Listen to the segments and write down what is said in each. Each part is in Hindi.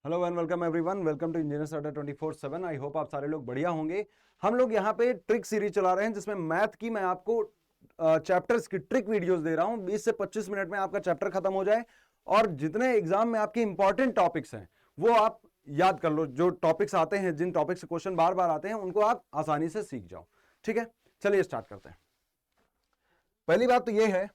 Hello and welcome everyone, welcome to engineers Adda 24/7। I hope आप सारे लोग बढ़िया होंगे। हम लोग यहाँ पे ट्रिक सीरीज चला रहे हैं जिसमें मैथ की मैं आपको चैप्टर्स की ट्रिक वीडियोस दे रहा हूँ। 20 से 25 मिनट में आपका चैप्टर खत्म हो जाए और जितने एग्जाम में आपके इंपॉर्टेंट टॉपिक्स हैं वो आप याद कर लो। जो टॉपिक्स आते हैं, जिन टॉपिक से क्वेश्चन बार बार आते हैं, उनको आप आसानी से सीख जाओ। ठीक है, चलिए स्टार्ट करते हैं। पहली बात तो यह है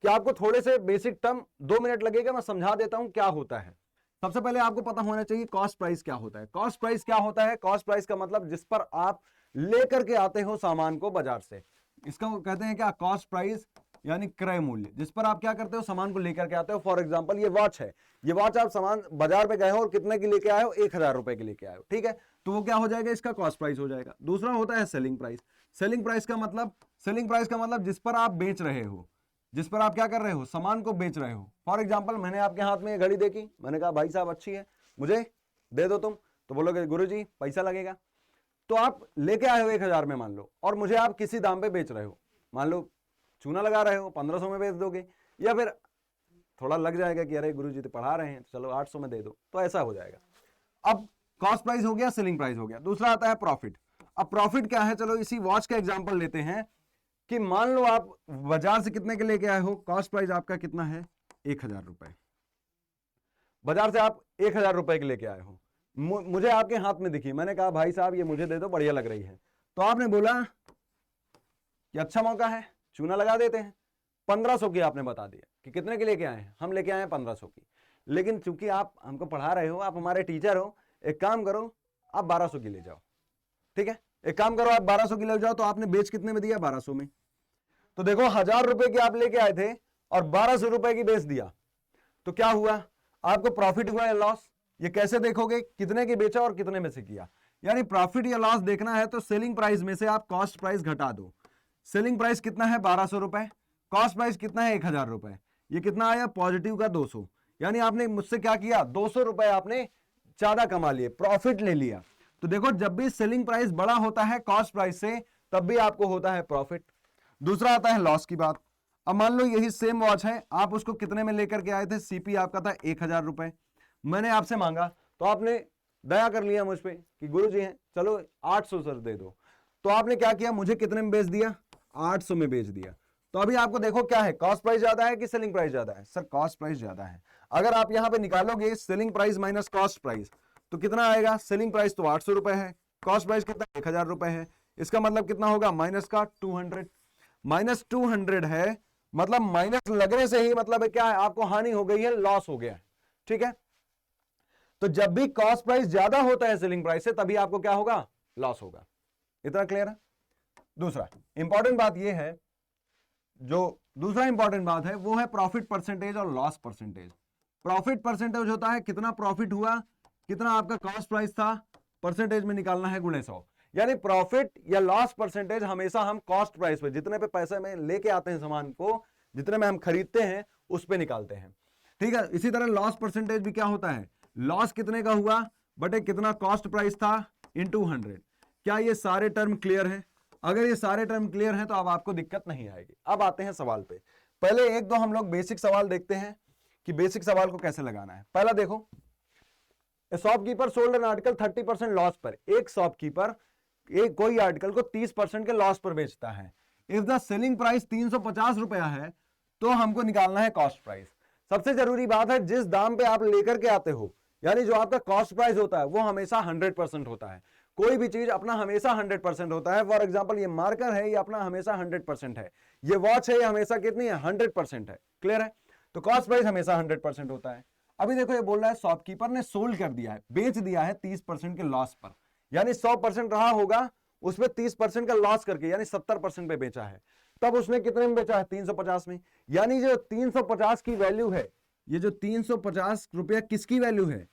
कि आपको थोड़े से बेसिक टर्म 2 मिनट लगेगा, मैं समझा देता हूं क्या होता है। सबसे पहले आपको पता होना चाहिए कॉस्ट प्राइस क्या होता है। कॉस्ट प्राइस क्या होता है? कॉस्ट प्राइस का मतलब जिस पर आप लेकर के आते हो सामान को बाजार से, इसका कहते हैं क्या? कॉस्ट प्राइस यानी क्रय मूल्य। जिस पर आप क्या करते हो, सामान को लेकर के आते हो। फॉर एग्जांपल ये वॉच है, ये वॉच आप सामान बाजार में गए हो और कितने की लेके आए हो? 1000 रुपए की लेके आए हो। ठीक है, तो वो क्या हो जाएगा? इसका कॉस्ट प्राइस हो जाएगा। दूसरा होता है सेलिंग प्राइस। सेलिंग प्राइस का मतलब जिस पर आप बेच रहे हो, जिस पर आप क्या कर रहे हो, सामान को बेच रहे हो। फॉर एग्जाम्पल मैंने आपके हाथ में ये घड़ी देखी, मैंने कहा भाई साहब अच्छी है, मुझे दे दो तुम। तो बोलोगे गुरुजी पैसा लगेगा। तो आप लेके आए हो 1000 में मान लो, और मुझे आप किसी दाम पे बेच रहे हो, मान लो चूना लगा रहे हो, 1500 में बेच दोगे, या फिर थोड़ा लग जाएगा कि अरे गुरुजी तो पढ़ा रहे हैं, चलो 800 में दे दो, तो ऐसा हो जाएगा। अब कॉस्ट प्राइस हो गया, सेलिंग प्राइस हो गया। दूसरा आता है प्रॉफिट। अब प्रॉफिट क्या है? चलो इसी वॉच का एग्जांपल लेते हैं कि मान लो आप बाजार से कितने के लेके आए हो, कॉस्ट प्राइस आपका कितना है? 1000 रुपए। बाजार से आप 1000 रुपए के लेके आए हो, मुझे आपके हाथ में दिखी, मैंने कहा भाई साहब ये मुझे दे दो, बढ़िया लग रही है। तो आपने बोला कि अच्छा मौका है, चूना लगा देते हैं। 1500 की आपने बता दिया कि कितने के लेके आए हैं? हम लेके आए हैं 1500 की। लेकिन चूंकि आप हमको पढ़ा रहे हो, आप हमारे टीचर हो, एक काम करो आप 1200 की ले जाओ। ठीक है, एक काम करो आप 1200 की ले जाओ। तो आपने बेच कितने में दिया? 1200 में। तो देखो 1000 रुपए की आप लेके आए थे और 1200 रुपए की बेच दिया, तो क्या हुआ? आपको प्रॉफिट हुआ या लॉस? ये कैसे देखोगे? कितने की बेचा और कितने में से किया। यानी प्रॉफिट या लॉस देखना है तो सेलिंग प्राइस में से आप कॉस्ट प्राइस घटा दो। सेलिंग प्राइस कितना है? 1200 रुपए। कॉस्ट प्राइस कितना है? 1000 रुपए। ये कितना आया? पॉजिटिव का 200। यानी आपने मुझसे क्या किया? 200 रुपए आपने ज्यादा कमा लिए, प्रॉफिट ले लिया। तो देखो जब भी सेलिंग प्राइस बड़ा होता है कॉस्ट प्राइस से, तब भी आपको होता है प्रॉफिट। दूसरा आता है लॉस की बात। अब मान लो यही सेम वॉच है, आप उसको कितने में लेकर के आए थे? सीपी आपका था 1000 रुपए, मैंने आपसे मांगा तो आपने दया कर लिया मुझ पे कि गुरुजी हैं, चलो 800 सर दे दो। तो आपने क्या किया? मुझे कितने में बेच दिया? 800 में बेच दिया। तो अभी आपको देखो क्या है, कॉस्ट प्राइस ज्यादा है कि सेलिंग प्राइस ज्यादा है? सर कॉस्ट प्राइस ज्यादा है। अगर आप यहां पे निकालोगे selling price minus cost price, तो कितना आएगा? सेलिंग प्राइस तो 800 रुपए है, कॉस्ट प्राइस कितना? 1000 रुपए है। इसका मतलब कितना होगा? माइनस का 200। माइनस 200 है, मतलब माइनस लगने से ही मतलब है क्या है? आपको हानि हो गई है, लॉस हो गया है। ठीक है, तो जब भी कॉस्ट प्राइस ज्यादा होता है सेलिंग प्राइस से, तभी आपको क्या होगा? लॉस होगा। इतना क्लियर है? दूसरा इंपॉर्टेंट बात यह है, जो दूसरा इंपॉर्टेंट बात है वो है प्रॉफिट परसेंटेज और लॉस परसेंटेज। प्रॉफिट परसेंटेज होता है कितना प्रॉफिट हुआ, कितना आपका कॉस्ट प्राइस था, परसेंटेज में निकालना है गुणे 100। यानी प्रॉफिट या लॉस परसेंटेज हमेशा हम कॉस्ट प्राइस पे, जितने पे पैसे में लेके आते हैं सामान को, जितने में हम खरीदते हैं, उस पे निकालते हैं। ठीक है, इसी तरह लॉस परसेंटेज भी क्या होता है? लॉस कितने का हुआ बटे कितना कॉस्ट प्राइस था इनटू 100। क्या ये सारे टर्म क्लियर है? अगर ये सारे टर्म क्लियर हैं तो अब आपको दिक्कत नहीं आएगी। अब आते हैं सवाल पे। पहले एक दो हम लोग बेसिक सवाल देखते हैं कि बेसिक सवाल को कैसे लगाना है। पहला देखो, shopkeeper sold an article 30% loss पर। एक शॉपकीपर एक कोई आर्टिकल को 30% के लॉस पर बेचता है। इफ द सेलिंग प्राइस 350 रुपया है, तो हमको निकालना है कॉस्ट प्राइस। सबसे जरूरी बात है, जिस दाम पे आप लेकर के आते हो, यानी जो आपका कॉस्ट प्राइस होता है वो हमेशा 100% होता है। कोई भी चीज अपना हमेशा 100% होता है। फॉर एग्जाम्पल ये मार्कर है, ये अपना हमेशा 100% है। ये वॉच है, ये हमेशा कितनी है? 100% है। क्लियर है? तो कॉस्ट प्राइस हमेशा 100% होता है। अभी देखो ये बोल रहा है शॉपकीपर ने सोल्ड कर दिया है, बेच दिया है 30% के लॉस पर, यानी 100% रहा होगा, उसमें 30% का लॉस करके यानी 70% पे बेचा है। तब उसने कितने में बेचा है? 350 में। यानी जो 350 की वैल्यू है, ये जो 350 रुपया किसकी वैल्यू है?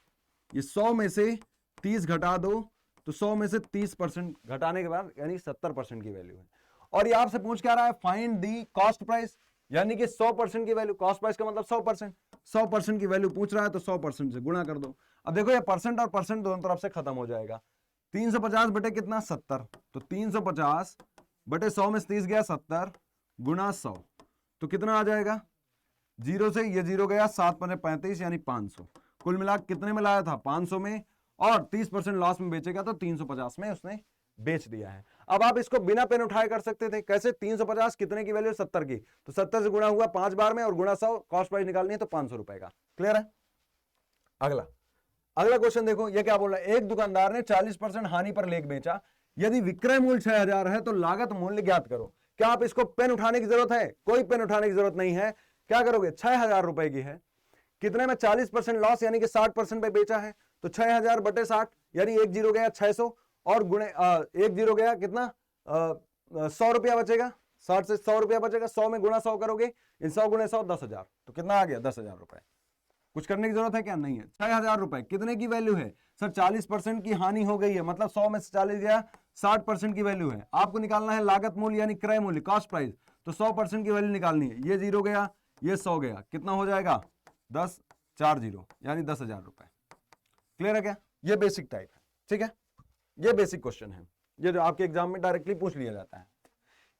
ये 100 में से 30 घटा दो, तो 100 में से 30% घटाने के बाद यानी 70% की वैल्यू है। और ये आपसे पूछ क्या रहा है? फाइंड दी कॉस्ट प्राइस, यानी कि 100% की वैल्यू। कॉस्ट प्राइस का मतलब 100%। 100% की वैल्यू पूछ रहा है तो 100% से गुणा कर दो। अब देखो ये परसेंट और परसेंट दोनों तरफ से खत्म हो जाएगा। 350 बटे कितना? 70। तो 350 बटे 100 में 30 गया 70 गुणा 100, तो कितना आ जाएगा? जीरो से ये जीरो गया, 7 पने 35 यानी 500। कुल मिला कितने में लाया था 500 में, और 30% लॉस में बेचेगा तो 350 में उसने बेच दिया है। अब आप इसको बिना पेन उठाए कर सकते थे, कैसे? 350 कितने की वैल्यू? 70 की, तो 70 से गुणा हुआ 5 बार में और गुणा 100, कॉस्ट प्राइस निकालनी है तो 500 रुपए का। क्लियर है? अगला क्वेश्चन देखो, ये क्या बोल रहा है? एक दुकानदार ने 40% हानि पर लेख बेचा, यदि विक्रय मूल्य 6000 है तो लागत मूल्य ज्ञात करो। क्या आप इसको पेन उठाने की जरूरत है? कोई पेन उठाने की जरूरत नहीं है। क्या करोगे? 6000 रुपए की है, कितने में 40% लॉस यानी कि 60% पे बेचा है, तो 6000 बटे 60 यानी 1 जीरो गया 600, और गुणे 1 जीरो गया कितना 100 रुपया बचेगा, 60 से 100 रुपया बचेगा, 100 में गुणा 100 करोगे, इन 100 गुणे 100 10,000, तो कितना आ गया? 10,000 रुपए। कुछ करने की जरूरत है क्या? नहीं है। 6000 रुपए कितने की वैल्यू है सर? 40% की हानि हो गई है, मतलब 100 में से 40 गया, 60% की वैल्यू है। आपको निकालना है लागत मूल्य यानी क्रय मूल्य, कॉस्ट प्राइस, तो 100% की वैल्यू निकालनी है। ये 0 गया, ये 100 गया, कितना हो जाएगा? 10 4 0 यानी 10,000 रुपए। क्लियर है क्या? ये बेसिक टाइप है, ठीक है, ये बेसिक क्वेश्चन है, ये जो आपके एग्जाम में डायरेक्टली पूछ लिया जाता है।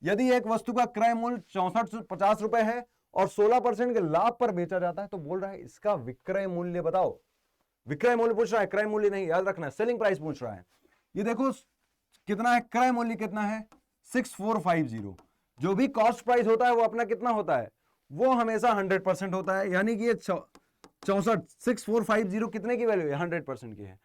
यदि एक वस्तु का क्रय मूल्य 6450 रुपए है और 16% के लाभ पर बेचा जाता है, तो बोल रहा है इसका विक्रय मूल्य बताओ। विक्रय मूल्य पूछ रहा है, क्रय मूल्य नहीं, याद रखना, सेलिंग प्राइस पूछ रहा है। ये देखो कितना है, क्रय मूल्य कितना है? 6450। जो भी कॉस्ट प्राइस होता है वो अपना कितना होता है? वो हमेशा 100% होता है, यानी कि ये 6450 कितने की वैल्यू है? 100% की है।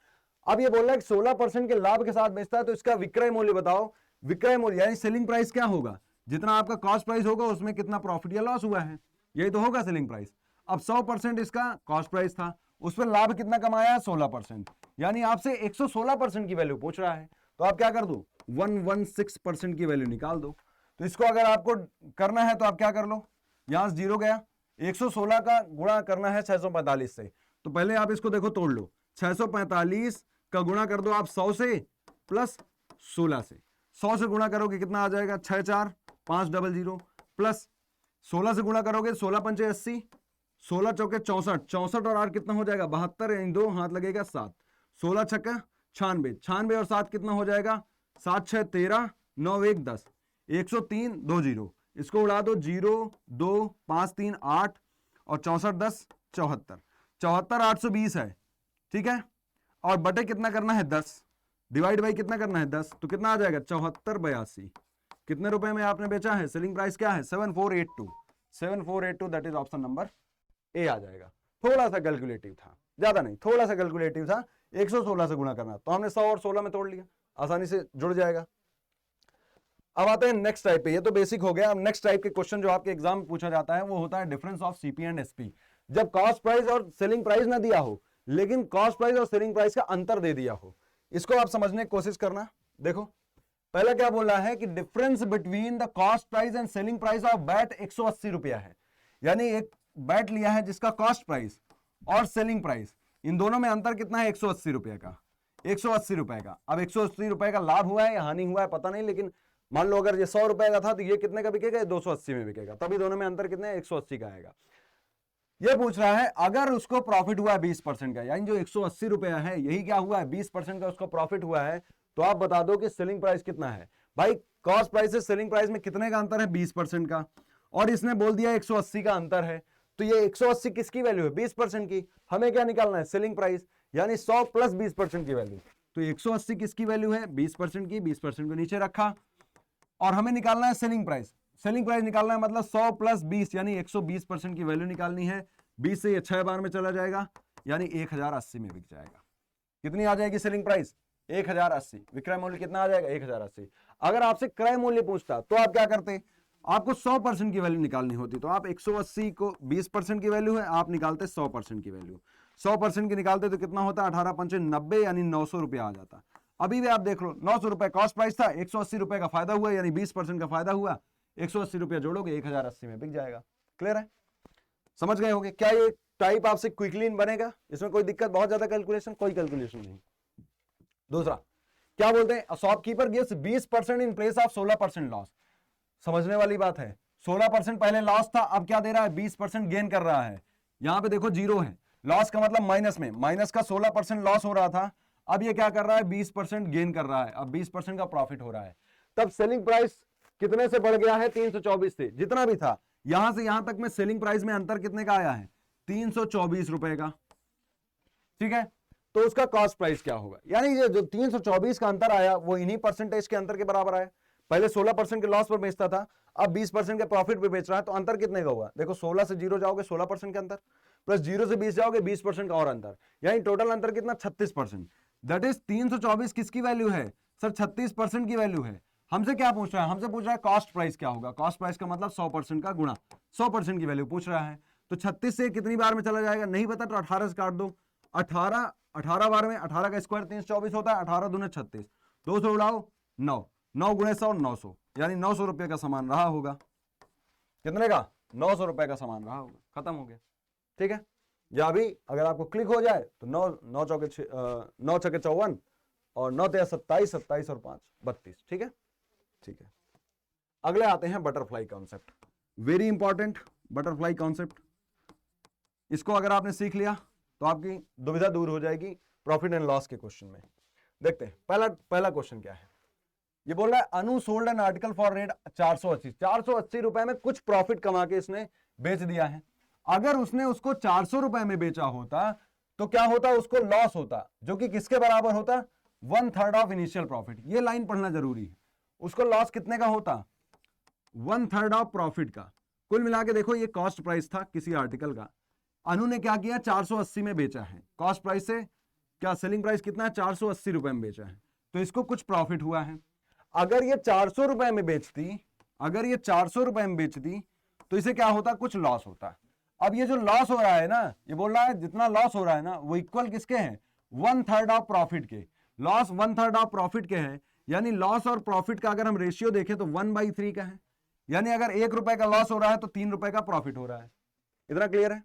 अब ये बोल रहा है कि 16% के लाभ के साथ बेचता है, तो इसका विक्रय मूल्य बताओ। विक्रय मूल्य यानी सेलिंग प्राइस क्या होगा? जितना आपका कॉस्ट प्राइस होगा उसमें कितना प्रॉफिट या लॉस हुआ है, यही तो होगा सेलिंग प्राइस। अब 100% इसका कॉस्ट प्राइस था, उस पर लाभ कितना कमाया? 16%, यानी आपसे 116% की वैल्यू पूछ रहा है, तो आप क्या कर दो? 116% की वैल्यू निकाल दो। तो इसको अगर आपको करना है तो आप क्या कर लो, यहां से 0 गया, 116 का गुणा करना है 645 से, तो पहले आप इसको देखो तोड़ लो, 645 का गुणा कर दो आप 100 से प्लस 16 से, 100 से गुणा करोगे कितना आ जाएगा? 6 4 5 0 0 प्लस 16 से गुणा करोगे 16 पंचे 80, 16 चौके 64, 64 और 8 कितना हो जाएगा? 72, यानी 2 हाथ लगेगा 7, 16 छक्का 96, 96 और 7 कितना हो जाएगा? 7 6 13, 9 1 10, 103 2 0, इसको उड़ा दो, 0 2 5 3 8 और 64 10 74, 74 820 है, ठीक है, और बटे कितना करना है? 10, डिवाइड बाई कितना करना है? 10, तो कितना आ जाएगा? 74 82। कितने रुपए में आपने बेचा है? सेलिंग प्राइस क्या है? 7482, 7482, that is option number A आ जाएगा। थोड़ा सा कैलकुलेटिव था, ज्यादा नहीं, थोड़ा सा कैलकुलेटिव था। 116 से गुणा करना, तो हमने 100 और 16 में तोड़ लिया, आसानी से जुड़ जाएगा। अब आते हैं नेक्स्ट टाइप पे, ये तो बेसिक हो गया। अब नेक्स्ट टाइप के क्वेश्चन जो आपके एग्जाम में पूछा जाता है वो होता है difference of CP and SP. जब कॉस्ट प्राइस और सेलिंग प्राइस ना दिया हो, लेकिन कॉस्ट प्राइस और सेलिंग प्राइस का अंतर दे दिया हो, इसको आप समझने की कोशिश करना। देखो पहला क्या बोला है कि difference between the cost price and selling price of bat 180 रुपया है, यानी एक बैट लिया है जिसका कॉस्ट प्राइस और सेलिंग प्राइस, इन दोनों में अंतर कितना है? 180 रुपए का, 180 रुपए का। अब 180 रुपए का लाभ हुआ है या हानि हुआ है पता नहीं, लेकिन मान लो अगर ये 100 रुपए का था तो ये कितने का बिकेगा? 280 में बिकेगा, तभी दोनों में अंतर कितने? 180 का आएगा। ये पूछ रहा है अगर उसको प्रॉफिट हुआ है 20% का, यानी जो 180 रुपया है यही क्या हुआ है? 20% का उसको प्रॉफिट हुआ है, तो आप बता दो कि सेलिंग प्राइस कितना है। भाई कॉस्ट प्राइस से सेलिंग प्राइस में कितने का अंतर है? 20% का, और इसने बोल दिया 180 का अंतर है, तो ये 180 किसकी वैल्यू है? 20% की। हमें क्या निकालना है? सेलिंग प्राइस, यानी 100 प्लस 20% की वैल्यू। तो 180 किसकी वैल्यू है? 20% की, 20% को नीचे रखा, और हमें निकालना है सेलिंग प्राइस। सेलिंग प्राइस निकालना है मतलब 100 प्लस 20 यानी 120% की वैल्यू निकालनी है। 20 से ये 6 बार में चला जाएगा, यानी 1080 में बिक जाएगा। कितनी आ जाएगी सेलिंग प्राइस? 1080। विक्रय मूल्य कितना आ जाएगा? 1080। अगर आपसे क्रय मूल्य पूछता तो आप क्या करते? आपको 100% की वैल्यू निकालनी होती, तो आप 180 को 20% की वैल्यू है, आप निकालते 100% की वैल्यू। 100% की निकालते तो कितना होता? 18 पंचे 90, यानी 900 रुपया आ जाता। अभी भी आप देख लो, 900 रुपए कॉस्ट प्राइस था, 180 रुपए का फायदा हुआ, यानी 20% का फायदा हुआ, 180 रुपया जोड़ोगे 1080 में बिक जाएगा। क्लियर है? समझ गए होंगे? क्या ये टाइप आपसे क्विकली बनेगा? इसमें कोई दिक्कत? बहुत ज्यादा कैलकुलेशन? कोई कैलकुलेशन नहीं। दूसरा क्या बोलते हैं? Shopkeeper gives 20% in place of 16% loss. समझने वाली बात है, 16% पहले लॉस था, अब क्या दे रहा है? 20% गेन कर रहा है। यहां पे देखो 0 है, लॉस का मतलब माइनस में, माइनस का 16% लॉस हो रहा था, अब ये क्या कर रहा है? 20% गेन कर रहा है, अब 20% का प्रॉफिट हो रहा है। तब सेलिंग प्राइस कितने से बढ़ गया है? 324 से, जितना भी था यहां से यहां तक में सेलिंग प्राइस में अंतर कितने का आया है? 324 रुपए का। ठीक है, तो उसका कॉस्ट प्राइस क्या होगा, यानी ये जो 324 का अंतर आया वो इन्हीं परसेंटेज के अंतर के बराबर आया। पहले 16% के लॉस पर बेचता था, अब 20% के प्रॉफिट पे बेच रहा है, तो अंतर कितने का हुआ, देखो 16 से 0 जाओगे 16% के अंतर, प्लस 0 से 20 जाओगे 20% का और अंतर, यानी टोटल अंतर कितना 36%। दैट इज 324 किसकी वैल्यू है सर, 36% की वैल्यू है। हमसे क्या पूछ रहा है, हमसे पूछ रहा है कॉस्ट प्राइस क्या होगा, कॉस्ट प्राइस का मतलब 100% का गुणा 100% की वैल्यू पूछ रहा है। तो 36 से कितनी बार में चला जाएगा, नहीं पता तो 18 से काट दो, 18 बार में 18 का स्क्वायर 324 होता है, 18 दूने 36, 200 उड़ाओ 9, 9 गुणे 100 900, यानी 900 रुपए का सामान रहा होगा। कितने का, 900 रुपए का सामान रहा होगा, खत्म हो गया। ठीक है, या भी अगर आपको क्लिक हो जाए तो 9 चौके 54 और 9 तेरह 27, 27 और 5 32। ठीक है, ठीक है। अगले आते हैं butterfly concept, very important butterfly concept. इसको अगर आपने सीख लिया तो आपकी दुविधा दूर हो जाएगी प्रॉफिट एंड लॉस के क्वेश्चन में। देखते हैं पहला क्वेश्चन क्या है। ये बोल रहा है Anu sold an article for rate 480 रुपए में कुछ प्रॉफिट कमा के इसने बेच दिया है। अगर उसने उसको 400 रुपए में बेचा होता तो क्या होता, उसको लॉस होता, जो कि किसके बराबर होता, 1/3 ऑफ इनिशियल प्रॉफिट। ये लाइन पढ़ना जरूरी है। उसको लॉस कितने का होता, 1/3 ऑफ प्रॉफिट का। कुल मिला के देखो ये कॉस्ट प्राइस था किसी आर्टिकल का, अनु ने क्या किया 480 में बेचा है, कॉस्ट प्राइस से क्या सेलिंग प्राइस कितना है 480 रुपए में बेचा है, तो इसको कुछ प्रॉफिट हुआ है। अगर ये 400 रुपए में बेचती, अगर ये 400 रुपए में बेचती तो इसे क्या होता, कुछ लॉस होता। अब ये जो लॉस हो रहा है ना, ये बोल रहा है जितना लॉस हो रहा है ना वो इक्वल किसके हैं, 1/3 ऑफ प्रॉफिट के। लॉस 1/3 ऑफ प्रॉफिट के हैं, यानी लॉस और प्रॉफिट का अगर हम रेशियो देखें तो 1/3 का है, यानी अगर 1 रुपए का लॉस हो रहा है तो 3 रुपए का प्रॉफिट हो रहा है। इतना क्लियर है।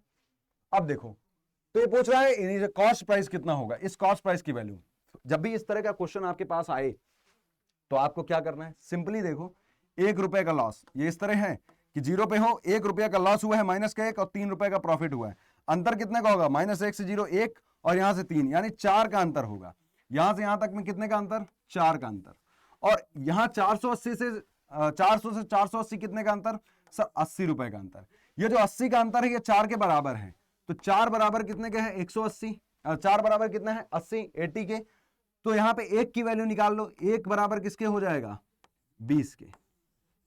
अब देखो, तो ये पूछ रहा है कॉस्ट प्राइस कितना होगा, इस कॉस्ट प्राइस की वैल्यू। जब भी इस तरह का क्वेश्चन आपके पास आए तो आपको क्या करना है, सिंपली देखो 1 रुपए का लॉस, ये इस तरह है कि 0 पे हो, 1 रुपया का लॉस हुआ है माइनस का 1 और 3 रुपए का प्रॉफिट हुआ है। अंतर कितने का होगा, -1 से 0 1 और यहां से 3, यानी 4 का अंतर होगा। यहां से यहां तक में कितने का अंतर, 4 का अंतर। और यहां 480 से 480 कितने का अंतर सर, 80 रुपए का अंतर। ये जो 80 का अंतर है ये 4 के बराबर है, तो 4 बराबर कितने के हैं 180, 4 बराबर कितना है 80 80 के। तो यहां पे 1 की वैल्यू निकाल लो, 1 बराबर किसके हो जाएगा 20 के,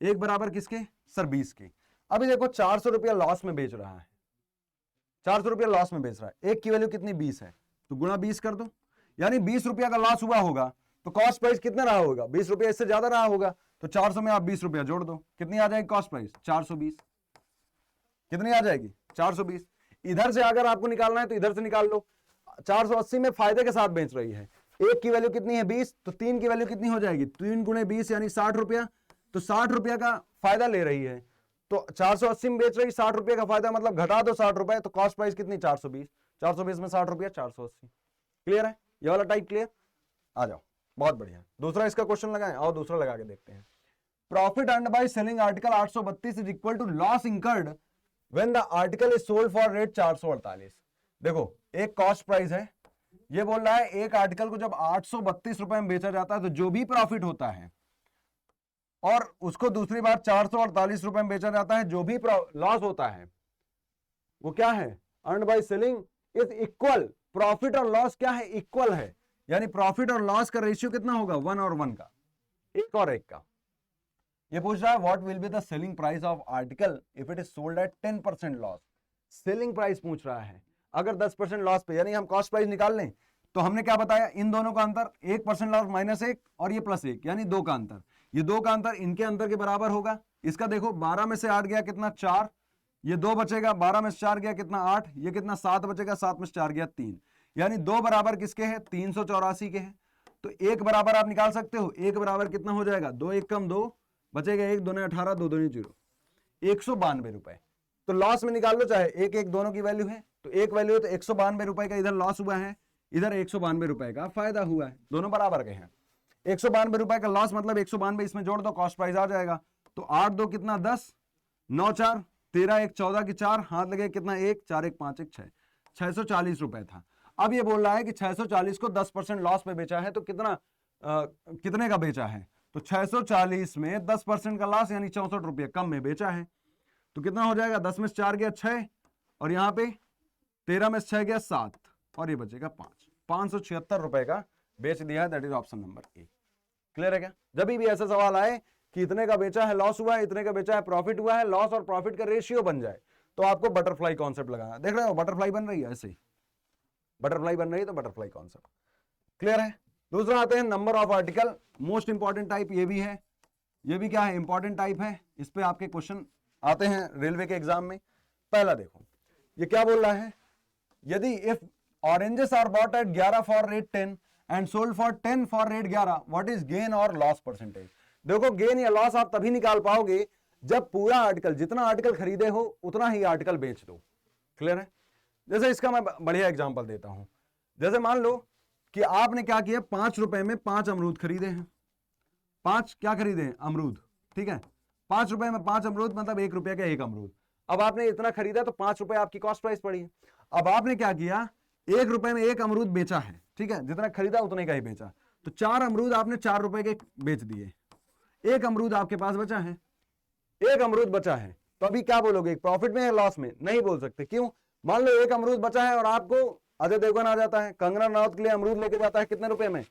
1 बराबर किसके सर 20 के। अभी देखो 400 रुपया लॉस में बेच रहा है, 400 रुपया लॉस में बेच रहा है, 1 की वैल्यू कितनी 20 है, तो गुणा 20 कर दो, यानी 20 रुपया का लॉस हुआ होगा तो कॉस्ट प्राइस कितना रहा होगा, 20 रुपया, इससे ज्यादा रहा होगा। तो 400 में आप 20 रुपया जोड़ दो, कितनी आ जाएगी कॉस्ट प्राइस 420, कितनी आ जाएगी 420। इधर से अगर आपको निकालना है तो इधर से निकाल लो, 480 में फायदे के साथ बेच रही है, 1 की वैल्यू कितनी है 20, तो 3 की वैल्यू कितनी हो जाएगी 3 गुणे 20 यानी 60 रुपया, तो 60 रुपया का फायदा ले रही है। तो 480 में बेच रही 60 रुपये का फायदा, मतलब घटा दो 60 रुपए, तो कॉस्ट प्राइस कितनी 420, 420 में 60 रुपया 480। क्लियर है, ये वाला टाइप क्लियर। आ जाओ, बहुत बढ़िया। दूसरा इसका क्वेश्चन लगाएं, और दूसरा लगा के देखते हैं। Profit earned by selling article 832 is equal to loss incurred when the article is sold for rate 448। देखो एक कॉस्ट प्राइस है, ये बोल रहा है एक आर्टिकल को जब 832 रुपए में बेचा जाता है तो जो भी प्रॉफिट होता है, और उसको दूसरी बार 448 रुपए में बेचा जाता है, जो भी लॉस होता है वो क्या है, earned by selling is equal. Profit और लॉस क्या है, इक्वल है, यानी प्रॉफिट और लॉस का रेशियो कितना होगा 1 और 1 का, 1 और 1 का। ये पूछ रहा है what will be the selling price of article if it is sold at 10% loss. Selling price पूछ रहा है अगर 10% लॉस पे, यानी हम कॉस्ट प्राइस निकाल लें तो हमने क्या बताया, इन दोनों का अंतर 1% लॉस -1 और ये +1 यानी 2 का अंतर, ये 2 का अंतर इनके अंतर के बराबर होगा। इसका देखो 12 में से 8 गया कितना 4, ये 2 बचेगा, 12 में से 4 गया कितना 8, ये कितना 7 बचेगा, 7 में से 4 गया 3, यानी 2 बराबर किसके हैं 384 के हैं। तो 1 बराबर आप निकाल सकते हो, 1 बराबर कितना हो जाएगा 2 1 कम 2 बचेगा 1 2 18 2 2 0, 192 रुपए। तो लॉस में निकाल लो, चाहे 1 1 दोनों की वैल्यू है, तो एक वैल्यू है तो 192 रुपए का इधर लॉस हुआ है, इधर 192 रुपए का फायदा हुआ है, दोनों बराबर के हैं। 192 रुपए का लॉस मतलब 192 इसमें जोड़ दो, कॉस्ट प्राइस आ जाएगा। तो 8 2 कितना 10, 9 4 13 1 14 की 4, हाथ लगे कितना 1 4 1 5 1 6, 640 रुपए था। अब ये बोल रहा है कि 640 को 10% लॉस पे बेचा है, तो कितने का बेचा है, तो 640 में 10% का लॉस यानी 64 रुपये कम में बेचा है। तो कितना हो जाएगा, 10 में से 4 गया 6 और यहाँ पे 13 में से 6 गया 7, और ये बचेगा 576 रुपए का बेच दिया है, that is option number A. Clear है क्या? जब भी ऐसा सवाल आए कि इतने का बेचा है लॉस हुआ है, इतने का बेचा है प्रॉफिट हुआ है, लॉस और प्रॉफिट का रेशियो बन जाए, तो आपको बटरफ्लाई कॉन्सेप्ट लगाना। देख रहे हो बटरफ्लाई बन रही है, ऐसे ही बटरफ्लाई बन रही है, तो बटरफ्लाई कॉन्सेप्ट। क्लियर है? दूसरा आते हैं number of article, most important type ये भी है, ये भी क्या है, इंपॉर्टेंट टाइप है। इस पे आपके क्वेश्चन आते हैं रेलवे के एग्जाम में। पहला देखो ये क्या बोल रहा है, यदि if oranges are bought at 11 for rate 10 and sold for 10 for rate 11, what is gain और लॉस परसेंटेज। देखो गेन या लॉस आप तभी निकाल पाओगे जब पूरा आर्टिकल, जितना आर्टिकल खरीदे हो उतना ही आर्टिकल बेच दो। क्लियर है? जैसे इसका मैं बढ़िया एग्जांपल देता हूं। जैसे मान लो कि आपने क्या किया, 5 रुपए में 5 अमरूद खरीदे हैं, 5 क्या खरीदे हैं, अमरूद। ठीक है, 5 रुपए में 5 अमरूद मतलब 1 रुपये का 1 अमरूद। अब आपने इतना खरीदा तो 5 रुपए आपकी कॉस्ट प्राइस पड़ी है। अब आपने क्या किया, 1 रुपए में 1 अमरूद बेचा है। ठीक है, जितना खरीदा उतने का ही बेचा, तो 4 अमरूद आपने 4 रुपए के बेच दिए, 1 अमरूद आपके पास बचा है, 1 अमरूद बचा है। तो अभी क्या बोलोगे, प्रॉफिट में या लॉस में? नहीं बोल सकते। क्यों? मान लो 1 अमरूद बचा है और आपको अजय देवगन आ जाता है, कंगना रनौत के लिए अमरूद लेके जाता है, कितने रुपए में,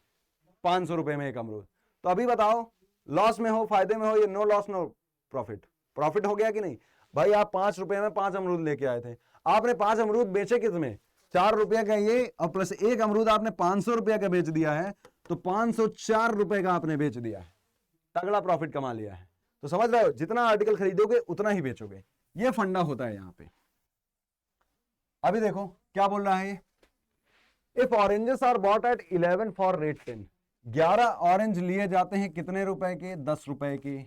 500 रुपए में 1 अमरूद। तो अभी बताओ लॉस में हो, फायदे में हो, ये no loss no profit, profit हो गया कि नहीं भाई? आप 5 रुपए में 5 अमरूद लेके आए थे, आपने 5 अमरूद बेचे कितने, 4 रुपए का ये, और प्लस 1 अमरूद आपने 500 रुपए का बेच दिया है, तो 504 रुपए का आपने बेच दिया है, तगड़ा प्रॉफिट कमा लिया है। तो समझ रहे हो, जितना आर्टिकल खरीदोगे उतना ही बेचोगे, ये फंडा होता है यहां पे। अभी देखो क्या बोल रहा है, if oranges are bought at 11 for rate 10, 11 orange लिए जाते हैं कितने रुपए के, 10 रुपए के।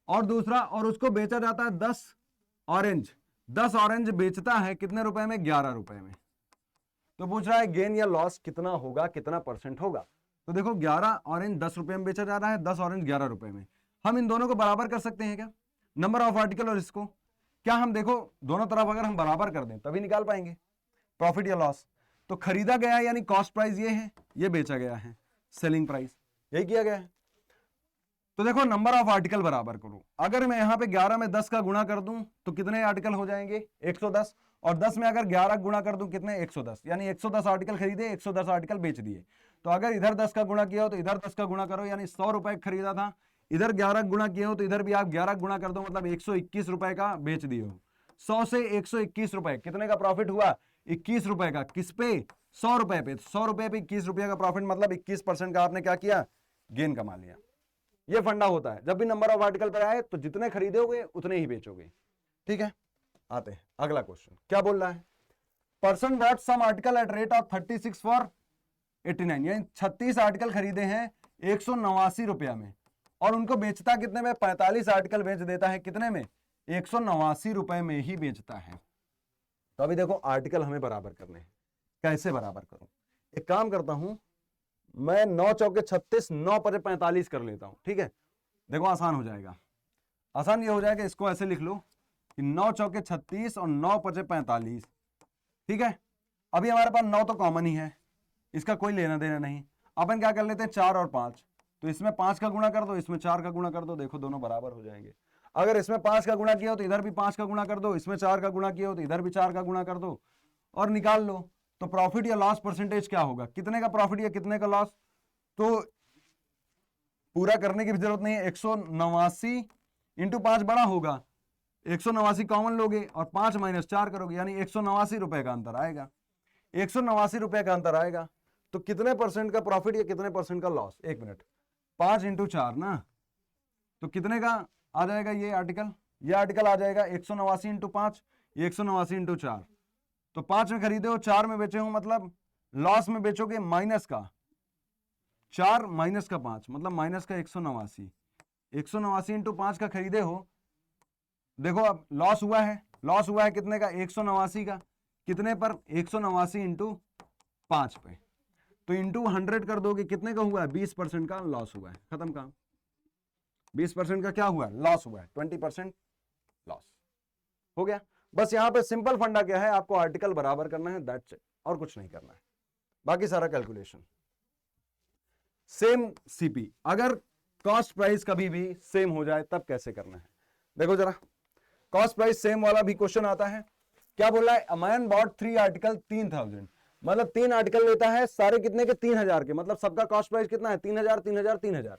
और दूसरा, और उसको बेचा जाता है 10 ऑरेंज, 10 ऑरेंज बेचता है कितने रुपए में, 11 रुपए में। तो पूछ रहा है गेन या लॉस कितना होगा, कितना परसेंट होगा। तो देखो 11 ऑरेंज 10 रुपए में बेचा जा रहा है, 10 ऑरेंज 11 रुपए में। हम इन दोनों को बराबर कर सकते हैं क्या, नंबर ऑफ आर्टिकल और इसको? क्या हम देखो दोनों तरफ अगर हम बराबर कर दें तभी निकाल पाएंगे प्रॉफिट या लॉस। तो खरीदा गया है यानी कॉस्ट प्राइस ये है, ये बेचा गया है सेलिंग प्राइस, यही किया गया है। तो देखो नंबर ऑफ आर्टिकल बराबर करो, अगर मैं यहां पे 11 में 10 का गुणा कर दूं तो कितने आर्टिकल हो जाएंगे, 110, और 10 में अगर 11 गुणा कर दूं कितने, 110, यानी 110 आर्टिकल खरीदे, 110 आर्टिकल बेच दिए। तो अगर इधर 10 का गुणा किया हो तो इधर 10 का गुणा करो, यानी 100 रुपए खरीदा था, इधर 11 गुणा किए हो तो इधर भी आप 11 गुणा कर दो, मतलब 121 रुपए का बेच दिए हो। 100 से 121 रुपए, कितने का प्रॉफिट हुआ, 21 रुपए का। किस पे, 100 रुपए पे। 100 रुपए पे 21 रुपए का प्रॉफिट, मतलब 21% का आपने क्या किया, गेन कमा लिया। ये फंडा होता है, जब भी नंबर ऑफ आर्टिकल पर आए तो जितने खरीदोगे उतने ही बेचोगे। ठीक है, आते हैं अगला क्वेश्चन, क्या बोल रहा है, person bought some article at rate of 36 for 89, यानी 36 आर्टिकल खरीदे हैं 189 रुपया में, और उनको बेचता कितने में, 45 आर्टिकल बेच देता है कितने में, 189 रुपए में ही बेचता है। तो अभी देखो आर्टिकल हमें बराबर करने हैं, कैसे बराबर करूं, एक काम करता हूं, मैं 9 चौके 36, 9 पचे 45 कर लेता हूं। ठीक है, देखो आसान हो जाएगा, आसान ये हो जाएगा, इसको ऐसे लिख लो कि 9 चौके 36 और 9 पचे 45। ठीक है, अभी हमारे पास 9 तो कॉमन ही है, इसका कोई लेना देना नहीं। अपन क्या कर लेते हैं, 4 और 5, तो इसमें 5 का गुणा कर दो, इसमें 4 का गुणा कर दो, देखो दोनों बराबर हो जाएंगे। अगर इसमें 5 का गुणा किया हो तो इधर भी 5 का गुणा कर दो, इसमें 4 का गुणा किया हो तो इधर भी 4 का गुणा कर दो, और निकाल लो। तो प्रॉफिट या लॉस परसेंटेज क्या होगा, कितने का प्रॉफिट या कितने का लॉस। तो पूरा करने की भी जरूरत नहीं है, 189 इंटू 5 बड़ा होगा, 189 कॉमन लोगे और 5 माइनस 4 करोगे, यानी 189 रुपए का अंतर आएगा, 189 रुपए का अंतर आएगा। तो कितने परसेंट का प्रॉफिट या कितने परसेंट का लॉस, 1 मिनट, 5 इंटू 4 ना, तो कितने का आ जाएगा ये आर्टिकल आ जाएगा 189 इंटू 5, 189 इंटू 4। तो 5 में खरीदे हो, 4 में बेचे हो, मतलब लॉस में बेचोगे, माइनस का 4 माइनस का 5, मतलब माइनस का 189, 189 इंटू 5 का खरीदे हो। देखो अब लॉस हुआ है कितने का, 189 का, कितने पर, 189 इंटू 5 पे, तो इंटू 100 कर दोगे, कितने का हुआ है, 20% का लॉस हुआ है, खत्म काम। 20% का क्या हुआ है, लॉस हुआ है, 20% लॉस हो गया। बस यहां पे सिंपल फंडा क्या है, आपको आर्टिकल बराबर करना है, दैट्स इट, और कुछ नहीं करना है, बाकी सारा कैलकुलेशन। सेम सीपी, अगर कॉस्ट प्राइस कभी भी सेम हो जाए तब कैसे करना है, देखो जरा, कॉस्ट प्राइस सेम वाला भी क्वेश्चन आता है। क्या बोला है, अ मैन बॉट 3 आर्टिकल 3000, मतलब 3 आर्टिकल लेता है, सारे कितने के 3000 के, मतलब सबका कॉस्ट प्राइस कितना है 3000 3000 3000।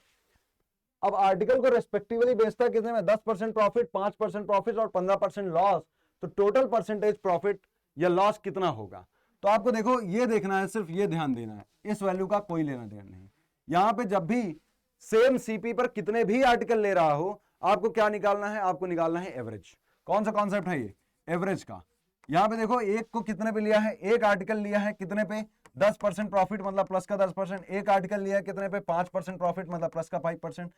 अब आर्टिकल को रेस्पेक्टिवली बेचता है कितने में 10% प्रॉफिट, 5% प्रॉफिट और 15% लॉस, तो टोटल परसेंटेज प्रॉफिट या लॉस कितना होगा। तो आपको देखो ये देखना है, सिर्फ ये ध्यान देना है, इस वैल्यू का कोई लेना देना नहीं। यहां पे जब भी सेम सीपी पर कितने भी आर्टिकल ले रहा हो, आपको क्या निकालना है, आपको निकालना है एवरेज। कौन सा कॉन्सेप्ट है ये, एवरेज का। यहां पे देखो एक को कितने पे लिया है, एक आर्टिकल लिया है कितने पे 10% प्रॉफिट मतलब प्लस का 10%, एक आर्टिकल लिया है कितने पे 5% प्रॉफिट मतलब प्लस का 5%,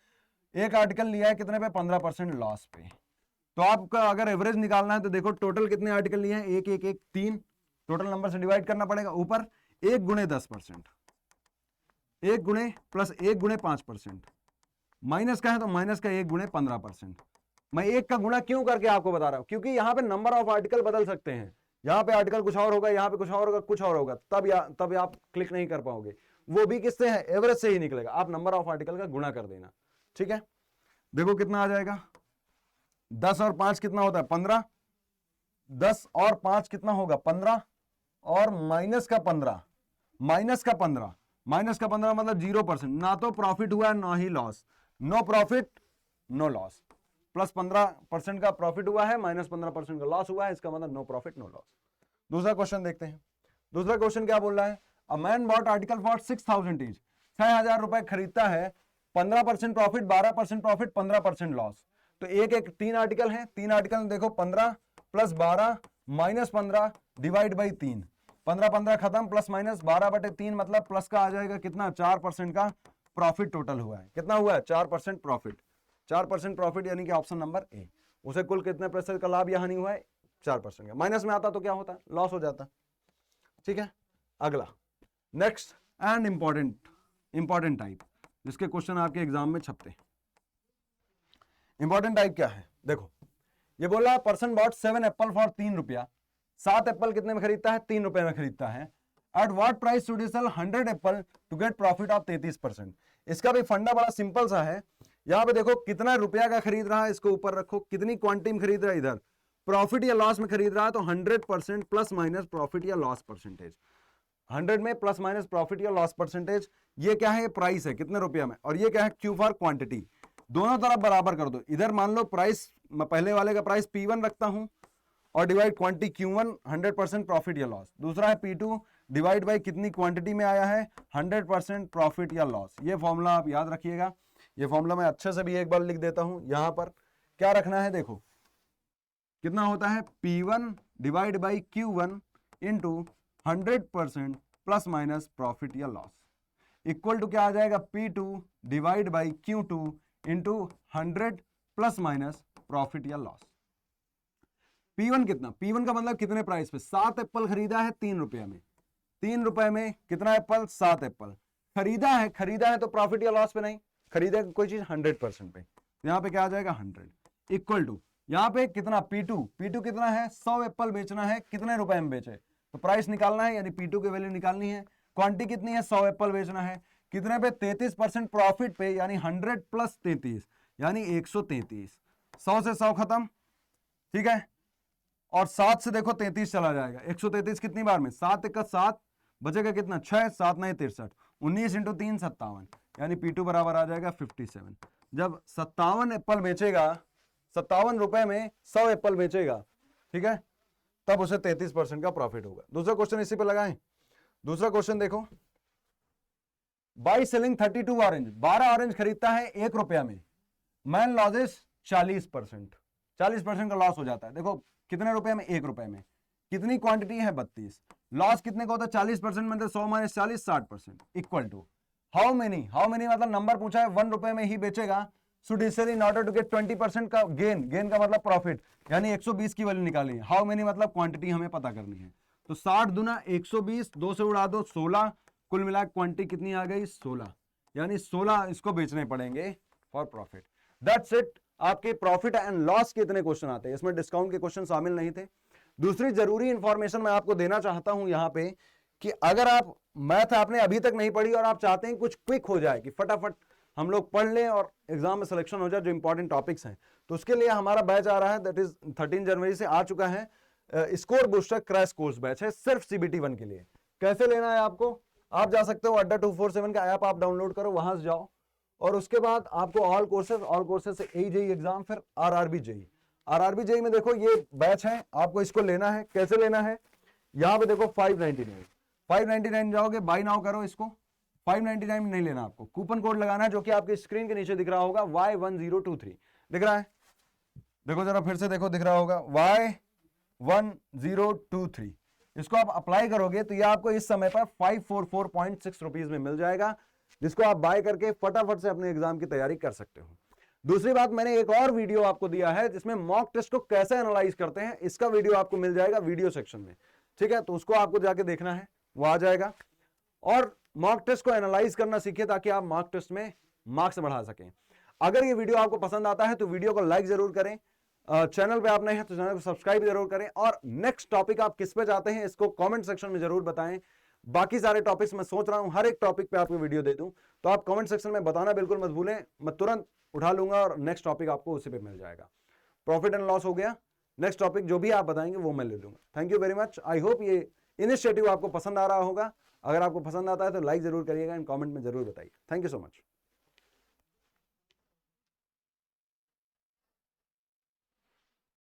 एक आर्टिकल लिया है कितने पे 15% लॉस पे। तो आपका अगर एवरेज निकालना है तो देखो टोटल कितने आर्टिकल लिए हैं, एक एक एक 3, टोटल नंबर से डिवाइड करना पड़ेगा, ऊपर 1 गुणे 10%, 1 गुणे प्लस 1 गुणे 5%, माइनस का है तो माइनस का 1 गुणे 15%। मैं एक का गुणा क्यों करके आपको बता रहा हूं, क्योंकि यहां पे नंबर ऑफ आर्टिकल बदल सकते हैं, यहां पे आर्टिकल कुछ और होगा, यहां पे कुछ और होगा, कुछ और होगा, तब आप क्लिक नहीं कर पाओगे। वो भी किससे है, एवरेज से ही निकलेगा। आप नंबर ऑफ आर्टिकल का गुणा कर देना, ठीक है। देखो कितना आ जाएगा, 10 और 5 कितना होता है 15, 10 और 5 कितना होगा 15, और माइनस का 15, माइनस का 15, माइनस का 15 मतलब 0%, ना तो प्रॉफिट हुआ ना ही loss, no profit no loss. Plus 15% का प्रॉफिट हुआ है, माइनस 15% का लॉस हुआ है, इसका मतलब नो प्रॉफिट नो लॉस। दूसरा क्वेश्चन देखते हैं। दूसरा क्वेश्चन क्या बोल रहा है, a man bot article for 6000 each, 6000 रुपए खरीदता है, 15% प्रॉफिट, 12% प्रॉफिट, 15% लॉस। तो एक एक 3 आर्टिकल है, 3 आर्टिकल में देखो 15 प्लस 12 माइनस 15 डिवाइड बाई 3, 15 15 खत्म, प्लस माइनस 12/3 मतलब प्लस का आ जाएगा कितना 4% का प्रॉफिट टोटल हुआ है। कितना हुआ है 4% प्रॉफिट, 4% प्रॉफिट यानी कि ऑप्शन नंबर ए। उसे कुल कितने प्रतिशत का लाभ या हानि हुआ है 4% का। माइनस में आता तो क्या होता, लॉस हो जाता, ठीक है। अगला नेक्स्ट एंड इंपॉर्टेंट टाइप, जिसके क्वेश्चन आपके एग्जाम में छपते हैं। इंपॉर्टेंट टाइप क्या है, देखो ये बोला पर्सन बॉट 7 एप्पल फॉर 3 रुपया, 7 एप्पल कितने में खरीदता है 3 रुपए में खरीदता है। At what price should he sell 100 apple to get profit of 33%। इसका भी फंडा बड़ा सिंपल सा है। यहां पे देखो कितना रुपया का खरीद रहा है, इसको ऊपर रखो, कितनी क्वांटिटी में खरीद रहा है, इधर प्रॉफिट या लॉस में खरीद रहा है तो 100% प्लस माइनस प्रॉफिट या लॉस परसेंटेज, 100 में प्लस माइनस प्रॉफिट या लॉस परसेंटेज। ये क्या है, प्राइस है कितने रुपया में, और ये क्या है क्यू फॉर क्वांटिटी। दोनों तरफ बराबर कर दो, इधर मान लो प्राइस, मैं पहले वाले का प्राइस P1 रखता हूं और डिवाइड क्वांटिटी Q1 100% प्रॉफिट या लॉस, दूसरा है P2 डिवाइड बाई कितनी क्वांटिटी में आया है 100% प्रॉफिट या लॉस। ये फॉर्मूला आप याद रखिएगा, ये फॉर्मूला मैं अच्छे से भी एक बार लिख देता हूं। यहां पर क्या रखना है, देखो कितना होता है P1 divide by Q1 into 100% plus minus profit या लॉस इक्वल टू क्या आ जाएगा P2 divide by Q2 into 100 plus minus profit या लॉस। P1 कितना, P1 का मतलब कितने प्राइस पे, 7 एप्पल खरीदा है 3 रुपए में, 3 रुपए में कितना एप्पल 7 एप्पल खरीदा है तो प्रॉफिट या लॉस पे नहीं, खरीदा कोई चीज 100% पे, यहां पे क्या आ जाएगा 100 इक्वल टू यहां पे कितना P2 कितना है 100 एप्पल बेचना है, कितने रुपए में बेचे तो प्राइस निकालना है, यानी P2 की वैल्यू निकालनी है। क्वांटिटी कितनी है 100 एप्पल बेचना है, कितने पे 33% प्रॉफिट पे, यानी 100 प्लस 33 यानी 133, 100 से 100 खत्म, ठीक है। और 7 से देखो 33 चला जाएगा, 133 कितनी बार में 7 1 7 बचेगा कितना 6 7 9 63, 19 इंटू 3 57, यानी P2 बराबर आ जाएगा 57। जब 57 एप्पल बेचेगा, 57 रुपए में 100 एप्पल बेचेगा, ठीक है, तब उसे 33% का प्रॉफिट होगा। दूसरा क्वेश्चन इसी पे लगाएं। दूसरा क्वेश्चन देखो, बाई सेलिंग 32 ऑरेंज, 12 ऑरेंज खरीदता है 1 रुपया में, मैन लॉसेस 40%, 40% का लॉस हो जाता है। देखो कितने रुपए में 1 रुपए में, कितनी क्वांटिटी है 32, लॉस कितने का होता है 40% में, 100 minus 40 60% equal to how many मतलब नंबर पूछा है 1 रुपए में ही बेचेगा, should he sell in order to get 20% का गेन का मतलब प्रॉफिट, यानी 120 की वैल्यू निकालनी है। हाउ मेनी मतलब क्वांटिटी हमें पता करनी है, तो 60 दुना 120, 2 से उड़ा दो 16, कुल मिला क्वांटिटी कितनी आ गई 16, यानी 16 इसको बेचने पड़ेंगे फॉर प्रॉफिट। That's it. आपके प्रॉफिट एंड लॉस के इतने क्वेश्चन आते हैं, इसमें डिस्काउंट के क्वेश्चन शामिल नहीं थे। दूसरी जरूरी इंफॉर्मेशन मैं आपको देना चाहता हूं यहां पे कि अगर आप मैथ आपने अभी तक नहीं पढ़ी और आप चाहते हैं कुछ क्विक हो जाए कि फटाफट हम लोग पढ़ लें और एग्जाम में सिलेक्शन हो जाए जो इंपॉर्टेंट टॉपिक्स हैं, तो उसके लिए हमारा बैच आ रहा है, दैट इज 13 जनवरी से आ चुका है, score booster crash course batch है सिर्फ CBT 1 के लिए। कैसे लेना है आपको, आप जा सकते हो अड्डा 247 का ऐप आप डाउनलोड करो, वहां से जाओ और उसके बाद आपको ऑल कोर्सेज से AJE एग्जाम, फिर RRB JEE। RRB JEE में देखो ये बैच है, आपको इसको लेना है। कैसे लेना है, यहां पे देखो 599 जाओगे, बाय नाउ करो इसको। 599 नहीं लेना, आपको कूपन कोड लगाना है जो कि आपकी स्क्रीन के नीचे दिख रहा होगा, Y1023 दिख रहा है, देखो जरा फिर से देखो, दिख रहा होगा Y1023। इसको आप अप्लाई करोगे तो ये आपको इस समय पर 544.6 रुपीज में मिल जाएगा, जिसको आप बाय करके फटाफट से अपने एग्जाम की तैयारी कर सकते हो। दूसरी बात, मैंने एक और वीडियो आपको दिया है जिसमें मॉक टेस्ट को कैसे एनालाइज करते हैं, इसका वीडियो आपको मिल जाएगा वीडियो सेक्शन में, ठीक है, तो उसको आपको जाके देखना है, वो आ जाएगा। और मॉक टेस्ट को एनालाइज करना सीखिए ताकि आप मॉक टेस्ट में मार्क्स बढ़ा सकें। अगर ये वीडियो आपको पसंद आता है तो वीडियो को लाइक जरूर करें, चैनल पे आप नए हैं तो चैनल को सब्सक्राइब जरूर करें, और नेक्स्ट टॉपिक आप किस पे चाहते हैं इसको कमेंट सेक्शन में जरूर बताएं। बाकी सारे टॉपिक्स मैं सोच रहा हूं हर एक टॉपिक पे आपको वीडियो दे दूं, तो आप कमेंट सेक्शन में बताना बिल्कुल मत भूलें, मैं तुरंत उठा लूंगा और नेक्स्ट टॉपिक आपको उसी पे मिल जाएगा। प्रॉफिट एंड लॉस हो गया, नेक्स्ट टॉपिक जो भी आप बताएंगे वो मैं ले लूंगा। Thank you very much, I hope ये इनिशिएटिव आपको पसंद आ रहा होगा। अगर आपको पसंद आता है तो लाइक जरूर करिएगा एंड कमेंट में जरूर बताइए। Thank you so much.